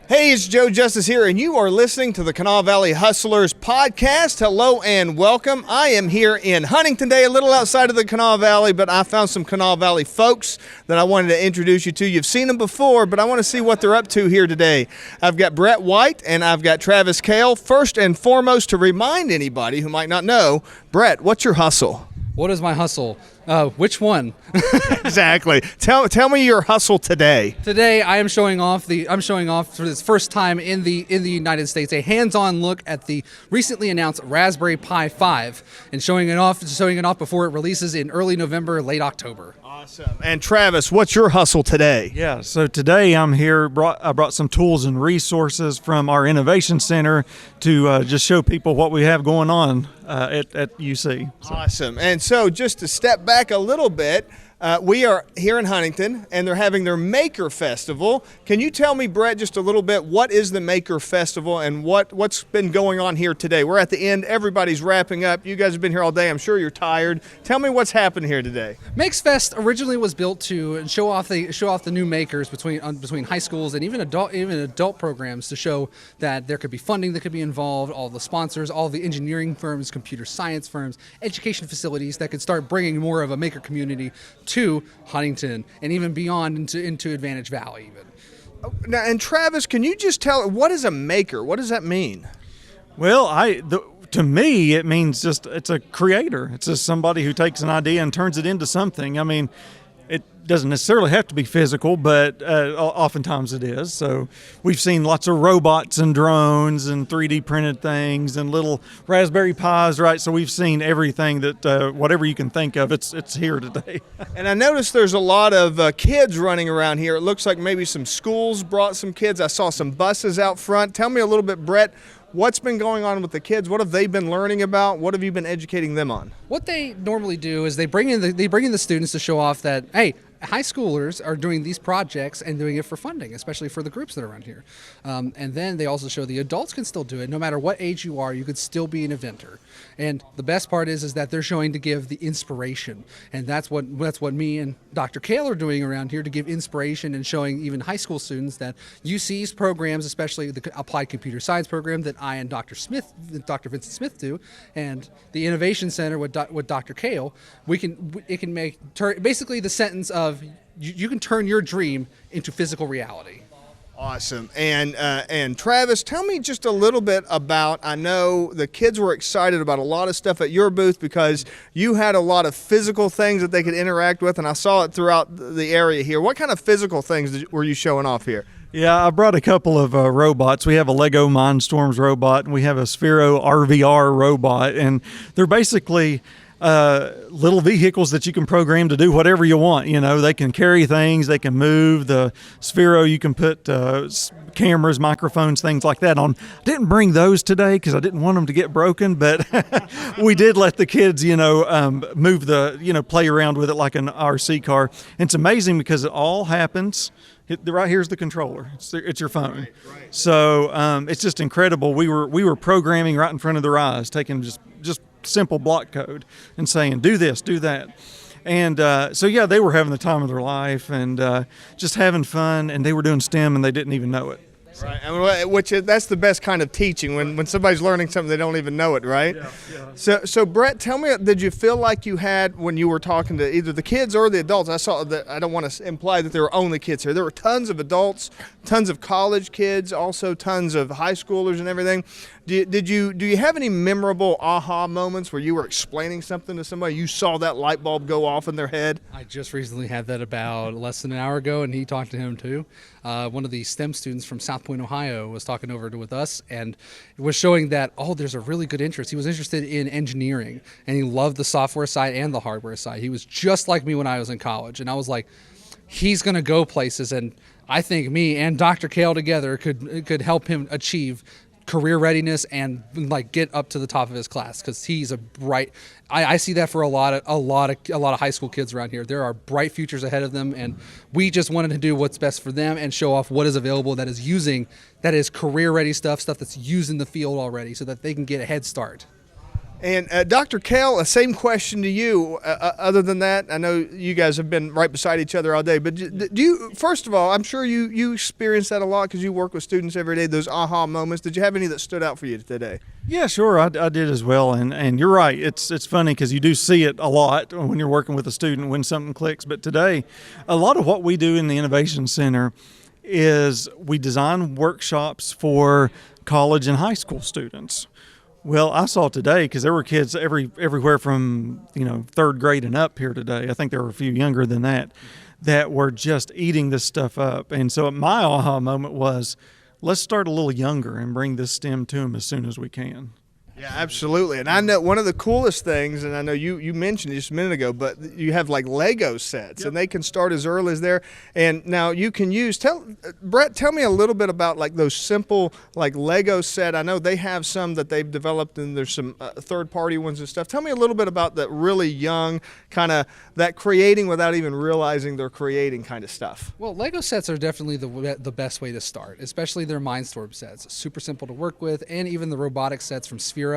Hey, it's Joe Justice here, and you are listening to the Kanawha Valley Hustlers podcast. Hello and welcome. I am here in Huntington today, a little outside of the Kanawha Valley, but I found some Kanawha Valley folks that I wanted to introduce you to. You've seen them before, but I want to see what they're up to here today. I've got Brett White and I've got Travis Kahle. First and foremost, to remind anybody who might not know, Brett, what's your hustle? What is my hustle? Which one? Exactly. Tell me your hustle today. Today, I'm showing off for this first time in the United States a hands-on look at the recently announced Raspberry Pi 5 and showing it off before it releases in early November, late October. Awesome. And Travis, what's your hustle today? Yeah, so today I'm here. I brought some tools and resources from our innovation center to just show people what we have going on at UC. So. Awesome. And so just to step back a little bit, we are here in Huntington, and they're having their Maker Festival. Can you tell me, Brett, just a little bit, what is the Maker Festival and what's been going on here today? We're at the end. Everybody's wrapping up. You guys have been here all day. I'm sure you're tired. Tell me what's happened here today. Makes Fest originally was built to show off the new makers between high schools and even adult programs to show that there could be funding that could be involved, all the sponsors, all the engineering firms, computer science firms, education facilities that could start bringing more of a maker community to Huntington and even beyond into Advantage Valley even. Now, and Travis, can you just tell, what is a maker? What does that mean? Well, to me, it means it's a creator. It's just somebody who takes an idea and turns it into something. I mean, it doesn't necessarily have to be physical, but oftentimes it is. So we've seen lots of robots and drones and 3D printed things and little Raspberry Pis, right? So we've seen everything that whatever you can think of, it's here today. And I noticed there's a lot of kids running around here. It looks like maybe some schools brought some kids. I saw some buses out front. Tell me a little bit, Brett, what's been going on with the kids? What have they been learning about? What have you been educating them on? What they normally do is they bring in the students to show off that, hey, high schoolers are doing these projects and doing it for funding, especially for the groups that are around here. And then they also show the adults can still do it. No matter what age you are, you could still be an inventor. And the best part is that they're showing to give the inspiration. And that's what me and Dr. Kahle are doing around here, to give inspiration and showing even high school students that UC's programs, especially the Applied Computer Science program that I and Dr. Vincent Smith do, and the Innovation Center with Dr. Kahle, it can make basically the sentence of you can turn your dream into physical reality. Awesome. And Travis, tell me just a little bit about, I know the kids were excited about a lot of stuff at your booth because you had a lot of physical things that they could interact with, and I saw it throughout the area here. What kind of physical things were you showing off here? Yeah, I brought a couple of robots. We have a Lego Mindstorms robot, and we have a Sphero RVR robot, and they're basically little vehicles that you can program to do whatever you want. You know, they can carry things, they can move. The Sphero, you can put cameras, microphones, things like that on. I didn't bring those today because I didn't want them to get broken, but we did let the kids, move play around with it like an RC car. And it's amazing because it all happens. Right here's the controller. It's your phone. Right. So it's just incredible. We were programming right in front of their eyes, taking just simple block code and saying, do this, do that. And so, yeah, they were having the time of their life and just having fun, and they were doing STEM and they didn't even know it. Right, that's the best kind of teaching, when somebody's learning something they don't even know it, right? Yeah. So Brett, tell me, did you feel like you had, when you were talking to either the kids or the adults, I saw that, I don't want to imply that there were only kids here. There were tons of adults, tons of college kids, also tons of high schoolers and everything. Do you have any memorable aha moments where you were explaining something to somebody, you saw that light bulb go off in their head? I just recently had that about less than an hour ago, and he talked to him too. One of the STEM students from South Point, Ohio was talking over with us, and it was showing that, there's a really good interest. He was interested in engineering, and he loved the software side and the hardware side. He was just like me when I was in college, and I was like, he's going to go places, and I think me and Dr. Kahle together could help him achieve career readiness and get up to the top of his class, because he's a bright. I see that for a lot of high school kids around here. There are bright futures ahead of them, and we just wanted to do what's best for them and show off what is available that is career ready stuff that's used in the field already, so that they can get a head start. And Dr. Kahle, same question to you. Other than that, I know you guys have been right beside each other all day, but do you, first of all, I'm sure you experience that a lot because you work with students every day, those aha moments. Did you have any that stood out for you today? Yeah, sure, I did as well, and you're right. It's funny because you do see it a lot when you're working with a student when something clicks. But today, a lot of what we do in the Innovation Center is we design workshops for college and high school students. Well, I saw today, because there were kids everywhere from, third grade and up here today. I think there were a few younger than that were just eating this stuff up. And so my aha moment was, let's start a little younger and bring this STEM to them as soon as we can. Yeah, absolutely. And I know one of the coolest things, and I know you mentioned it just a minute ago, but you have like Lego sets, and they can start as early as there. And now you can use, Brett, tell me a little bit about like those simple like Lego set. I know they have some that they've developed, and there's some third-party ones and stuff. Tell me a little bit about that really young kind of that creating without even realizing they're creating kind of stuff. Well, Lego sets are definitely the best way to start, especially their Mindstorm sets. Super simple to work with, and even the robotics sets from Sphere.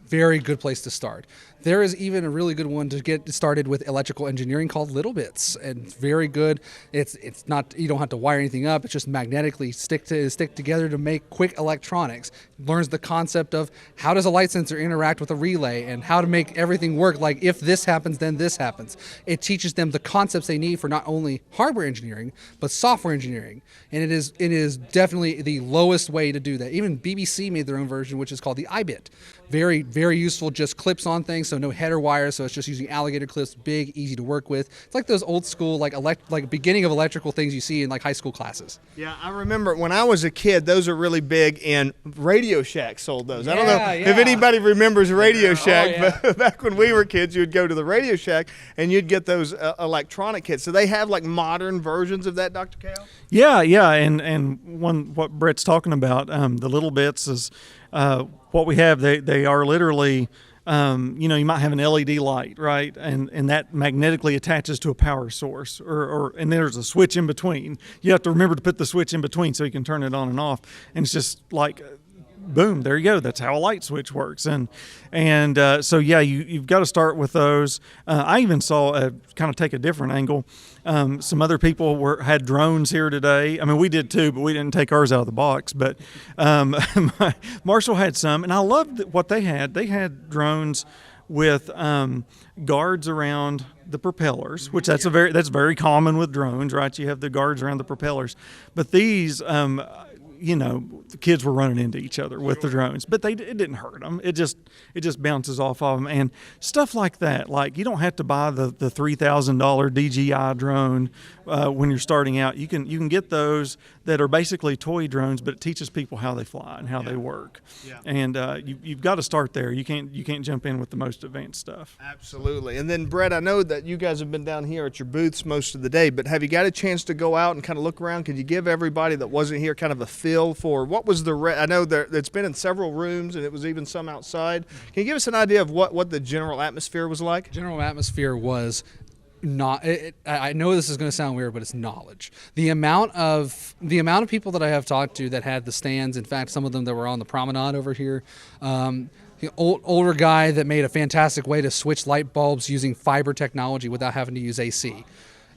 Very good place to start. There is even a really good one to get started with electrical engineering called Little Bits, and very good. It's not, you don't have to wire anything up. It's just magnetically stick together to make quick electronics. Learns the concept of how does a light sensor interact with a relay and how to make everything work. Like if this happens, then this happens. It teaches them the concepts they need for not only hardware engineering but software engineering, and it is definitely the lowest way to do that. Even BBC made their own version, which is called the iBit. Very, very useful, just clips on things, so no header wires, so it's just using alligator clips, big, easy to work with. It's like those old school, like beginning of electrical things you see in like high school classes. Yeah, I remember when I was a kid, those are really big, and Radio Shack sold those. I don't know if anybody remembers Radio Shack, but back when we were kids, you'd go to the Radio Shack and you'd get those electronic kits. So they have like modern versions of that, Dr. Kahle? Yeah, and what Brett's talking about, the Little Bits is what we have. They are literally, you might have an LED light, right, and that magnetically attaches to a power source, and there's a switch in between. You have to remember to put the switch in between so you can turn it on and off, and it's just like, boom, there you go. That's how a light switch works. And so yeah, you've got to start with those. I even saw kind of take a different angle. Some other people had drones here today. I mean, we did too, but we didn't take ours out of the box. But Marshall had some, and I loved what they had. They had drones with guards around the propellers, which that's very common with drones, right? You have the guards around the propellers, but these. The kids were running into each other with the drones, but it didn't hurt them. It just bounces off of them, and stuff like that. Like, you don't have to buy the $3,000 DJI drone when you're starting out. You can get those that are basically toy drones, but it teaches people how they fly and how they work. Yeah. And you've got to start there. You can't jump in with the most advanced stuff. Absolutely. And then Brett, I know that you guys have been down here at your booths most of the day, but have you got a chance to go out and kind of look around? Could you give everybody that wasn't here kind of a feel for what was I know it's been in several rooms, and it was even some outside. Can you give us an idea of what the general atmosphere was like? General atmosphere was I know this is going to sound weird, but it's knowledge. The amount of people that I have talked to that had the stands, in fact, some of them that were on the promenade over here, the older guy that made a fantastic way to switch light bulbs using fiber technology without having to use AC.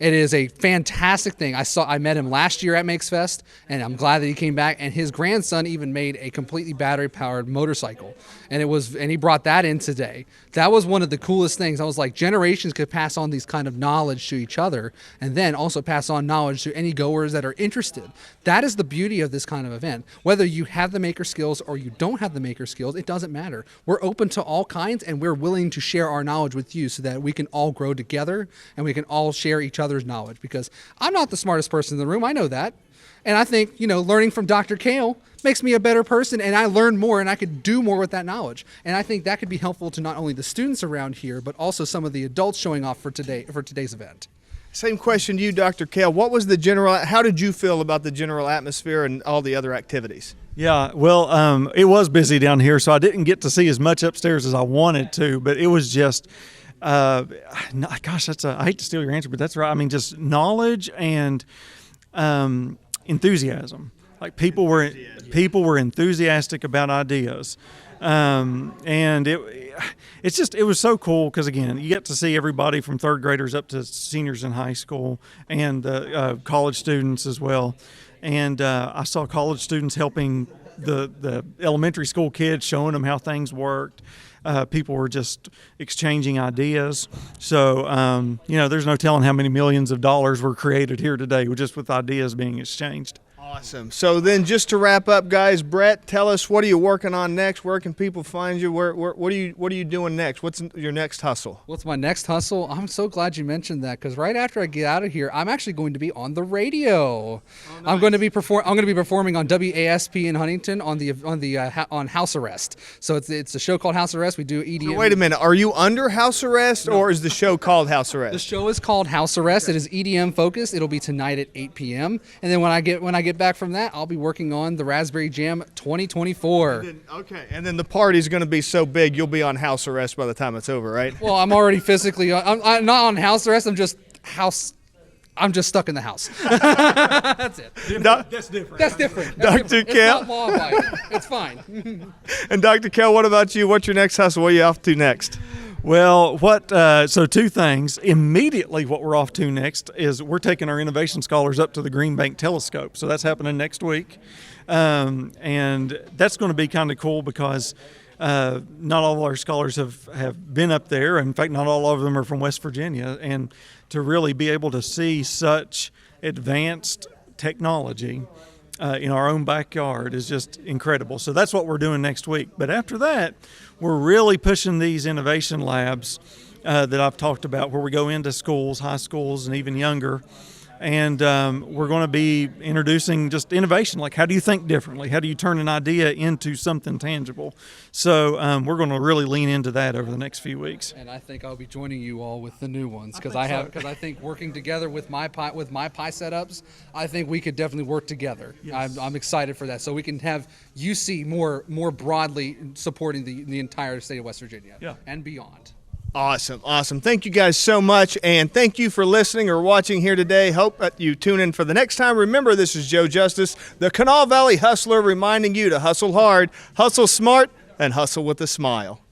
It is a fantastic thing. I met him last year at Makes Fest, and I'm glad that he came back. And his grandson even made a completely battery-powered motorcycle, and he brought that in today. That was one of the coolest things. I was like, generations could pass on these kind of knowledge to each other, and then also pass on knowledge to any goers that are interested. That is the beauty of this kind of event. Whether you have the maker skills or you don't have the maker skills, it doesn't matter. We're open to all kinds, and we're willing to share our knowledge with you so that we can all grow together and we can all share each other's knowledge, because I'm not the smartest person in the room. I know that. And I think, learning from Dr. Kahle makes me a better person, and I learn more and I could do more with that knowledge. And I think that could be helpful to not only the students around here, but also some of the adults showing off for today's event. Same question to you, Dr. Kahle. How did you feel about the general atmosphere and all the other activities? Yeah, well, it was busy down here, so I didn't get to see as much upstairs as I wanted to, but it was just, I hate to steal your answer, but that's right. I mean, just knowledge and enthusiasm. Like, people were enthusiastic about ideas. And it was so cool because, again, you get to see everybody from third graders up to seniors in high school and college students as well. And I saw college students helping the elementary school kids, showing them how things worked. People were just exchanging ideas. So, there's no telling how many millions of dollars were created here today just with ideas being exchanged. Awesome. So then just to wrap up, guys, Brett, tell us, what are you working on next? Where can people find you? What are you doing next? What's your next hustle? What's my next hustle? I'm so glad you mentioned that, because right after I get out of here, I'm actually going to be on the radio. Oh, nice. I'm going to be performing on WASP in Huntington on House Arrest. So it's a show called House Arrest. We do EDM. So wait a minute. Are you under house arrest, or is the show called House Arrest? The show is called House Arrest. It is EDM focused. It'll be tonight at 8 p.m. And then when I get back from that, I'll be working on the Raspberry Jam 2024. And then the party's going to be so big, you'll be on house arrest by the time it's over, right? Well, I'm already physically, I'm not on house arrest. I'm just stuck in the house. That's it. That's different. That's different. Dr. It's Kahle? not law-abiding. It's fine. And Dr. Kahle, what about you? What's your next hustle? What are you off to next? Well, so two things. Immediately what we're off to next is we're taking our innovation scholars up to the Green Bank Telescope. So that's happening next week. And that's going to be kind of cool because not all of our scholars have been up there. In fact, not all of them are from West Virginia. And to really be able to see such advanced technology in our own backyard is just incredible. So that's what we're doing next week. But after that, we're really pushing these innovation labs that I've talked about, where we go into schools, high schools, and even younger. And we're going to be introducing just innovation, like how do you think differently? How do you turn an idea into something tangible? So we're going to really lean into that over the next few weeks. And I think I'll be joining you all with the new ones, because I think working together with my Pi setups, I think we could definitely work together. Yes. I'm excited for that, so we can have UC more broadly supporting the entire state of West Virginia and beyond. Awesome. Thank you guys so much, and thank you for listening or watching here today. Hope that you tune in for the next time. Remember, this is Joe Justice, the Kanawha Valley Hustler, reminding you to hustle hard, hustle smart, and hustle with a smile.